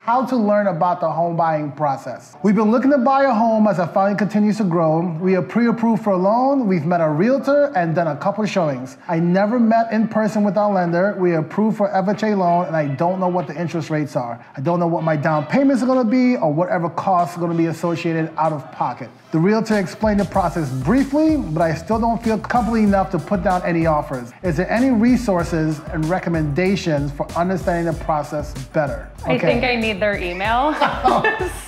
How to learn about the home buying process. We've been looking to buy a home as our family continues to grow. We are pre-approved for a loan. We've met a realtor and done a couple of showings. I never met in person with our lender. We are approved for FHA loan and I don't know what the interest rates are. I don't know what my down payments are gonna be or whatever costs are gonna be associated out of pocket. The realtor explained the process briefly, but I still don't feel comfortable enough to put down any offers. Is there any resources and recommendations for understanding the process better? I think I need their email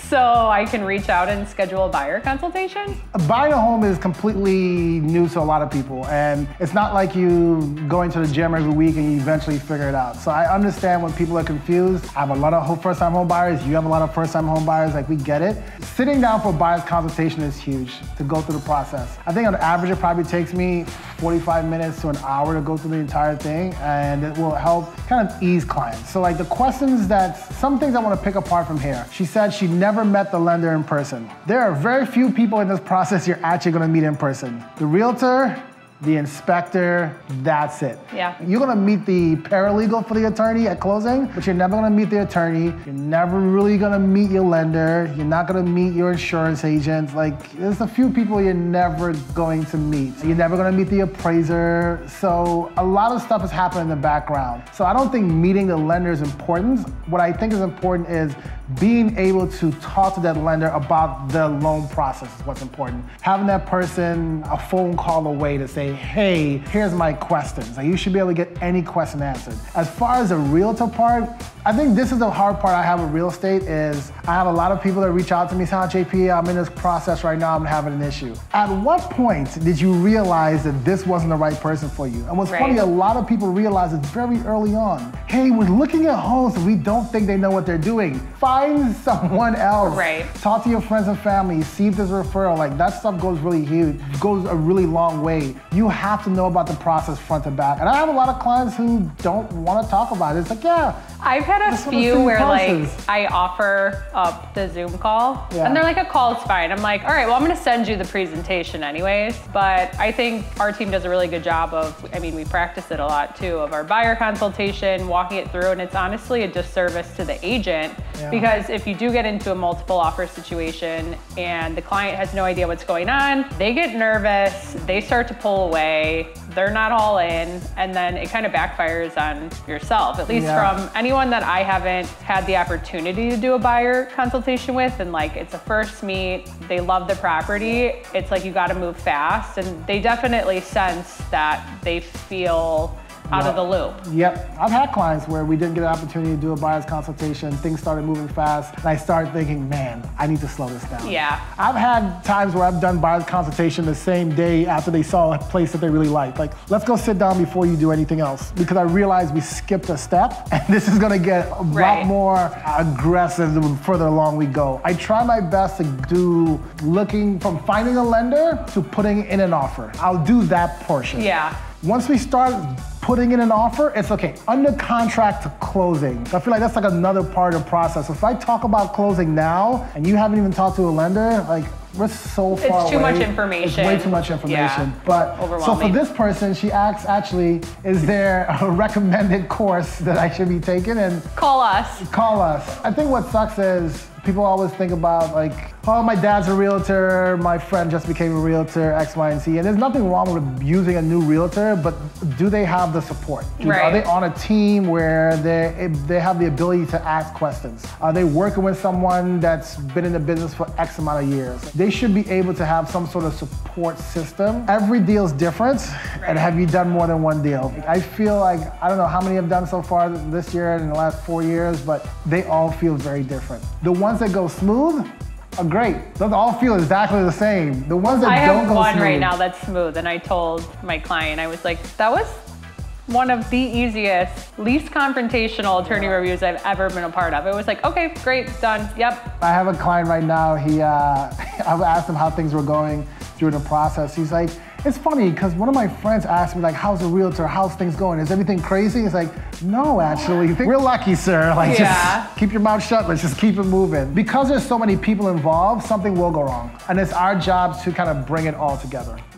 so I can reach out and schedule a buyer consultation. Buying a home is completely new to a lot of people, and it's not like you going to the gym every week and you eventually figure it out. So I understand when people are confused. I have a lot of first-time home buyers. You have a lot of first-time home buyers. Like, we get it. Sitting down for a buyer's consultation is huge to go through the process. I think on average it probably takes me 45 minutes to an hour to go through the entire thing, and it will help kind of ease clients. So like the questions some things I want to pick apart from here. She said she never met the lender in person. There are very few people in this process you're actually going to meet in person. The realtor, the inspector, that's it. Yeah. You're gonna meet the paralegal for the attorney at closing, but you're never gonna meet the attorney. You're never really gonna meet your lender. You're not gonna meet your insurance agent. Like, there's a few people you're never going to meet. You're never gonna meet the appraiser. So a lot of stuff is happening in the background. So I don't think meeting the lender is important. What I think is important is being able to talk to that lender about the loan process is what's important. Having that person a phone call away to say, hey, here's my questions. Like, you should be able to get any question answered. As far as the realtor part, I think this is the hard part I have with real estate is I have a lot of people that reach out to me, say, JP, I'm in this process right now, I'm having an issue. At what point did you realize that this wasn't the right person for you? And what's funny, a lot of people realize it very early on. Hey, we're looking at homes and we don't think they know what they're doing. Find someone else. Talk to your friends and family, see if there's a referral. Like, that stuff goes really huge, goes a really long way. You have to know about the process front to back. And I have a lot of clients who don't want to talk about it. It's like, yeah. I've had a few where like I offer up the Zoom call and they're like, a call is fine. I'm like, all right, well, I'm gonna send you the presentation anyways. But I think our team does a really good job of, I mean, we practice it a lot too, of our buyer consultation, walking it through, and it's honestly a disservice to the agent because if you do get into a multiple offer situation and the client has no idea what's going on, they get nervous, they start to pull away, they're not all in, and then it kind of backfires on yourself, at least from anyone that I haven't had the opportunity to do a buyer consultation with, and like it's a first meet, they love the property, it's like you gotta move fast, and they definitely sense that they feel out of the loop. I've had clients where we didn't get an opportunity to do a buyer's consultation, things started moving fast, and I started thinking, man, I need to slow this down. I've had times where I've done buyer's consultation the same day after they saw a place that they really liked. Like, let's go sit down before you do anything else, because I realized we skipped a step, and this is gonna get a lot more aggressive the further along we go. I try my best to do looking from finding a lender to putting in an offer. I'll do that portion. Once we start putting in an offer, it's okay, under contract to closing. I feel like that's like another part of the process. If I talk about closing now and you haven't even talked to a lender, like, we're so far away. It's too much information. It's way too much information. But so for this person, she asks, actually, is there a recommended course that I should be taking? And call us. Call us. I think what sucks is people always think about like, oh, my dad's a realtor, my friend just became a realtor, X, Y, and Z. And there's nothing wrong with using a new realtor, but do they have the support? Are they on a team where they have the ability to ask questions? Are they working with someone that's been in the business for X amount of years? They should be able to have some sort of support system. Every deal's different, and have you done more than one deal? I feel like, I don't know how many I've done so far this year and in the last 4 years, but they all feel very different. The ones that go smooth are great. Those all feel exactly the same. The ones that don't go smooth. I have one right now that's smooth, and I told my client, I was like, that was one of the easiest, least confrontational attorney reviews I've ever been a part of. It was like, okay, great, done, yep. I have a client right now, I've asked him how things were going during the process. He's like, it's funny, because one of my friends asked me, like, how's the realtor, how's things going? Is everything crazy? It's like, no, actually, we're lucky, sir. Like, just keep your mouth shut, let's just keep it moving. Because there's so many people involved, something will go wrong. And it's our job to kind of bring it all together.